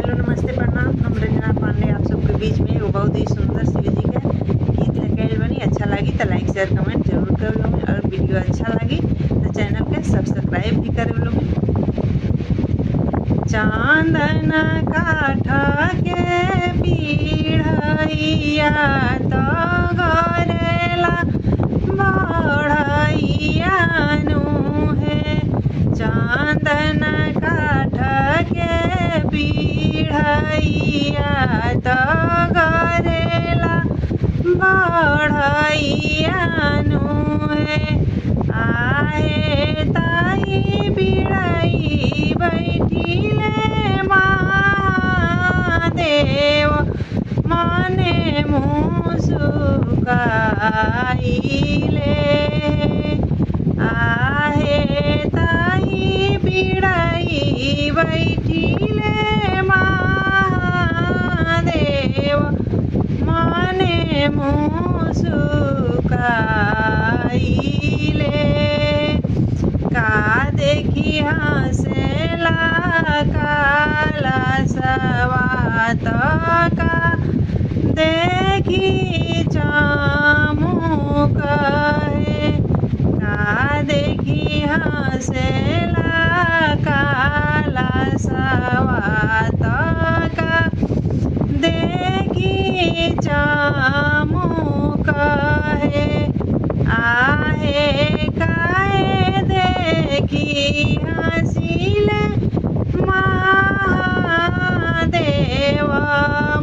Hello नमस्ते प्रणाम। हम रंजना पांडे आप सबके बीच में एगो बहुत ही सुंदर शिव जी का गीत लेके आइल बनी। अच्छा लगी तो लाइक शेयर कमेंट जरूर कर लो, और वीडियो अच्छा लगी तो चैनल के सब्सक्राइब भी कर लो। चांदन काठ के पीढ़ैया तो गरेला बढ़ैया नु है। चांदन काठ के पीढ़ैया तो गरेला बढ़ैया नु है। आए ताई बिड़ई बैठिले महादेव मने मुस्काइले। आहे ताई बिड़ई बैठिले महादेव मने मुस्काइले। का देखी हंसेला काला सवात का देखी चामुक है। का देखी हंसेला काला सवात का देखी चामुक है। आहे काहे देखी हंसिले महादेव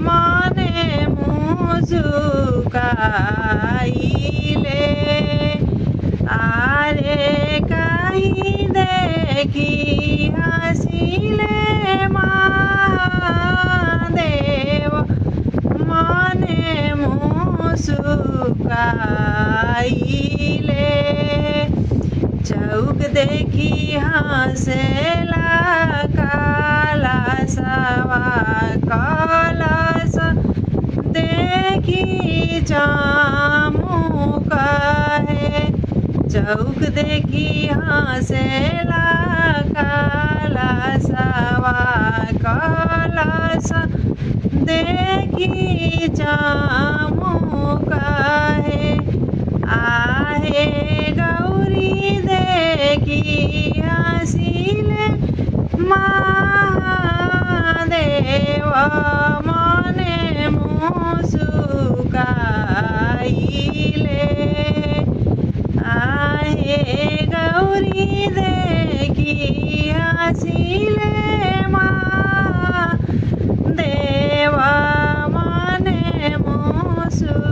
मने मुस्काइले। आरे काहे देखी हंसिले महादेव मने मुस्काइले। चौक देखी हंसेला काला सवा कलश देखी चामुक है। चौक देखी हंसेला काला सवा कलश देखी चामुक है। आहे गौरी देखी हंसिले महादेव मने मुस्काइले। आहे गौरी देखी हंसिले महादेव मने मुस्काइले।